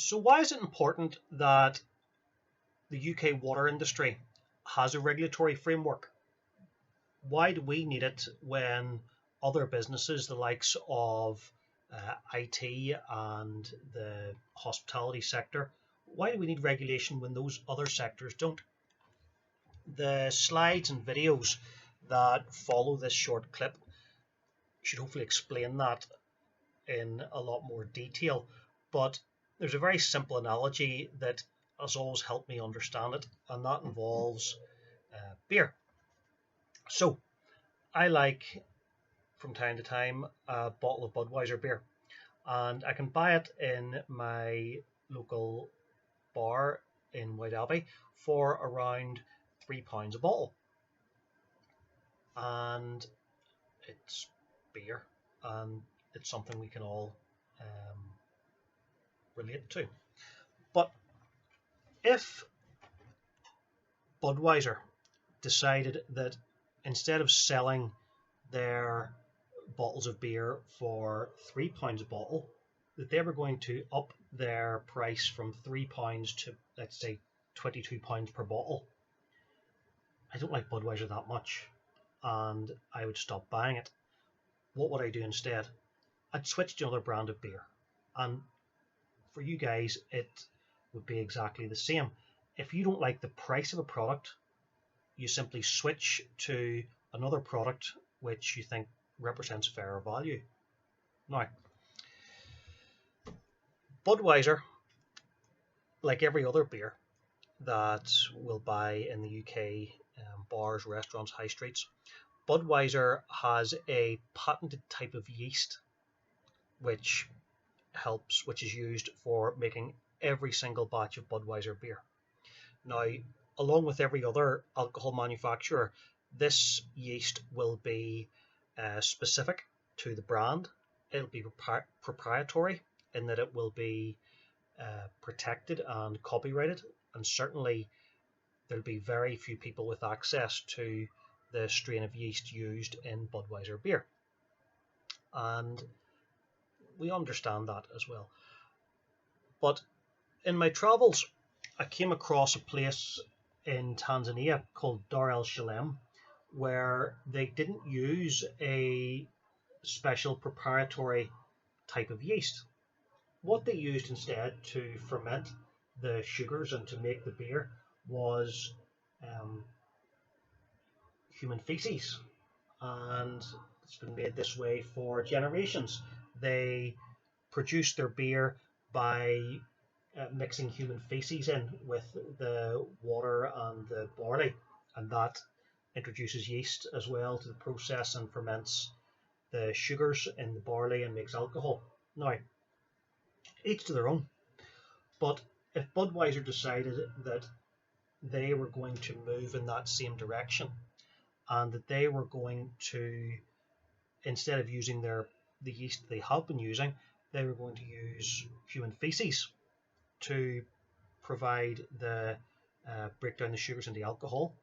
So why is it important that the UK water industry has a regulatory framework? Why do we need it when other businesses, the likes of IT and the hospitality sector, why do we need regulation when those other sectors don't? The slides and videos that follow this short clip should hopefully explain that in a lot more detail, but there's a very simple analogy that has always helped me understand it, and that involves beer. So I like from time to time a bottle of Budweiser beer, and I can buy it in my local bar in Whiteabbey for around £3 a bottle, and it's beer, and it's something we can all relate to. But if Budweiser decided that instead of selling their bottles of beer for £3 a bottle, that they were going to up their price from £3 to, let's say, £22 per bottle, I don't like Budweiser that much, and I would stop buying it. What would I do instead? I'd switch to another brand of beer, and for you guys it would be exactly the same. If you don't like the price of a product, you simply switch to another product which you think represents fairer value. Now, Budweiser, like every other beer that we'll buy in the UK bars, restaurants, high streets, Budweiser has a patented type of yeast which is used for making every single batch of Budweiser beer. Now, along with every other alcohol manufacturer, this yeast will be specific to the brand. It'll be proprietary in that it will be protected and copyrighted, and certainly there'll be very few people with access to the strain of yeast used in Budweiser beer. And we understand that as well. But in my travels, I came across a place in Tanzania called Dar el Shalem, where they didn't use a special proprietary type of yeast. What they used instead to ferment the sugars and to make the beer was human feces, and it's been made this way for generations. They produce their beer by mixing human feces in with the water and the barley, and that introduces yeast as well to the process and ferments the sugars in the barley and makes alcohol. Now, each to their own, but if Budweiser decided that they were going to move in that same direction, and that they were going to, instead of using the yeast they have been using, they were going to use human feces to provide the break down the sugars into alcohol,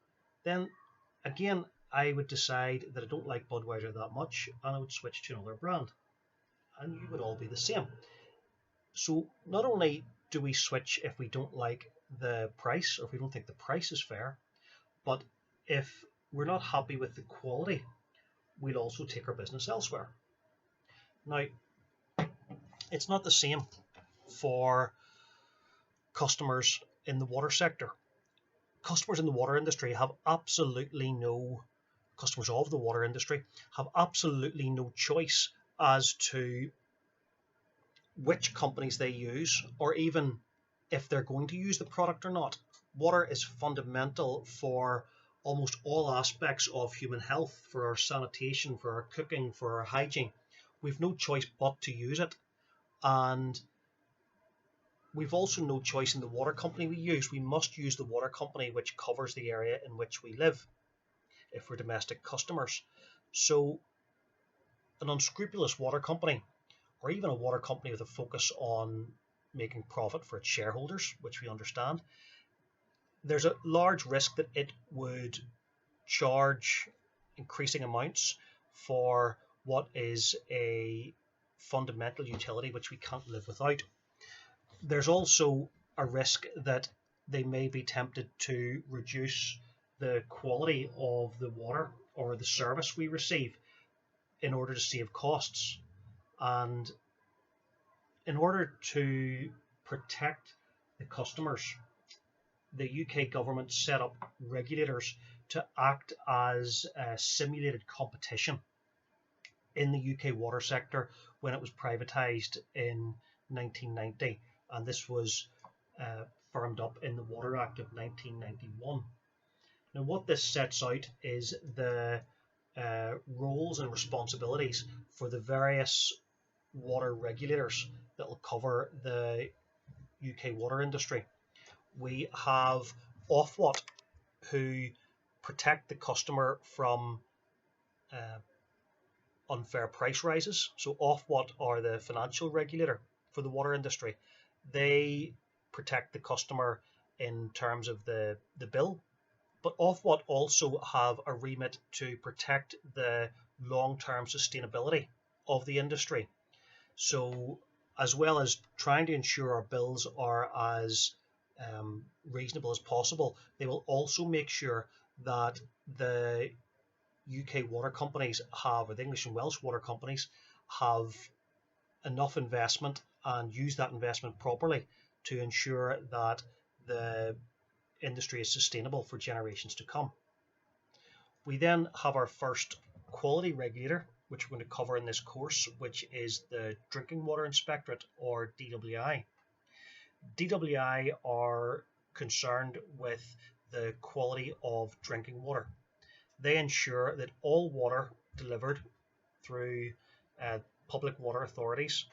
then again I would decide that I don't like Budweiser that much, and I would switch to another brand, and you would all be the same. So not only do we switch if we don't like the price, or if we don't think the price is fair, but if we're not happy with the quality, we'll also take our business elsewhere. Now, it's not the same for customers in the water sector. Customers in the water industry have absolutely no, customers of the water industry have absolutely no choice as to which companies they use, or even if they're going to use the product or not. Water is fundamental for almost all aspects of human health, for our sanitation, for our cooking, for our hygiene. We've no choice but to use it, and we've also no choice in the water company we use. We must use the water company which covers the area in which we live if we're domestic customers. So an unscrupulous water company, or even a water company with a focus on making profit for its shareholders, which we understand, there's a large risk that it would charge increasing amounts for what is a fundamental utility which we can't live without. There's also a risk that they may be tempted to reduce the quality of the water or the service we receive in order to save costs. And in order to protect the customers, the UK government set up regulators to act as a simulated competition in the UK water sector when it was privatised in 1990, and this was firmed up in the Water Act of 1991. Now, what this sets out is the roles and responsibilities for the various water regulators that will cover the UK water industry. We have Ofwat, who protect the customer from unfair price rises. So Ofwat are the financial regulator for the water industry. They protect the customer in terms of the bill, but Ofwat also have a remit to protect the long-term sustainability of the industry. So as well as trying to ensure our bills are as reasonable as possible, they will also make sure that the UK water companies have, or the English and Welsh water companies, have enough investment and use that investment properly to ensure that the industry is sustainable for generations to come. We then have our first quality regulator, which we're going to cover in this course, which is the Drinking Water Inspectorate, or DWI. DWI are concerned with the quality of drinking water. They ensure that all water delivered through public water authorities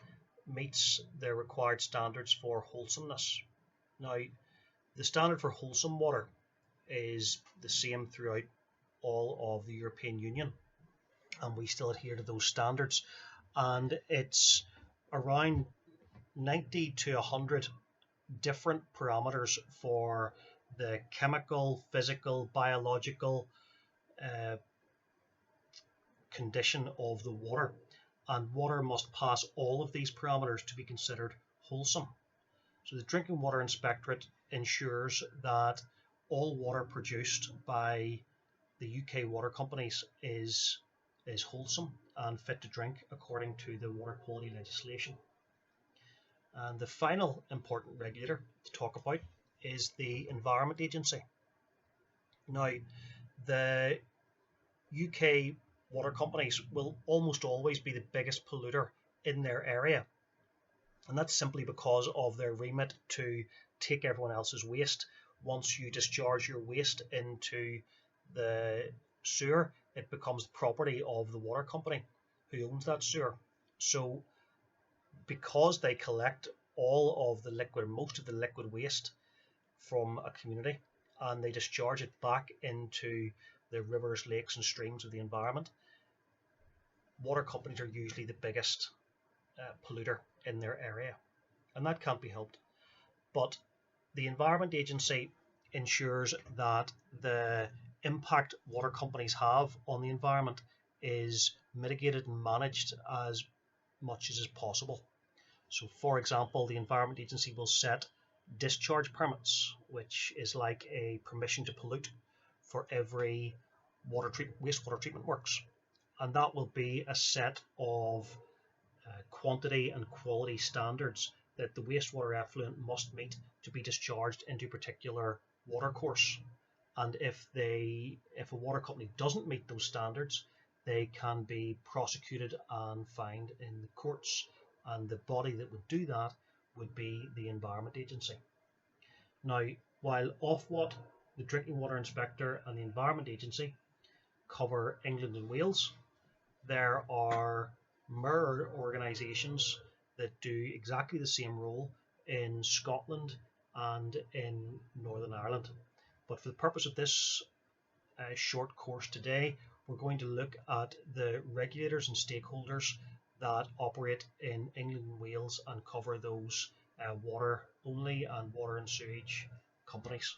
meets the required standards for wholesomeness. Now, the standard for wholesome water is the same throughout all of the European Union, and we still adhere to those standards, and it's around 90 to 100 different parameters for the chemical, physical, biological condition of the water, and water must pass all of these parameters to be considered wholesome. So the Drinking Water Inspectorate ensures that all water produced by the UK water companies is wholesome and fit to drink according to the water quality legislation. And the final important regulator to talk about is the Environment Agency. Now, the UK water companies will almost always be the biggest polluter in their area, and that's simply because of their remit to take everyone else's waste. Once you discharge your waste into the sewer, it becomes the property of the water company who owns that sewer. So because they collect all of the liquid, most of the liquid waste from a community, and they discharge it back into the rivers, lakes and streams of the environment, water companies are usually the biggest polluter in their area, and that can't be helped. But the Environment Agency ensures that the impact water companies have on the environment is mitigated and managed as much as is possible. So, for example, the Environment Agency will set discharge permits, which is like a permission to pollute for every wastewater treatment works, and that will be a set of quantity and quality standards that the wastewater effluent must meet to be discharged into a particular water course. And if a water company doesn't meet those standards, they can be prosecuted and fined in the courts, and the body that would do that would be the Environment Agency. Now, while Ofwat, the Drinking Water Inspector and the Environment Agency cover England and Wales, there are mirror organisations that do exactly the same role in Scotland and in Northern Ireland. But for the purpose of this short course today, we're going to look at the regulators and stakeholders that operate in England and Wales and cover those water only and water and sewage companies.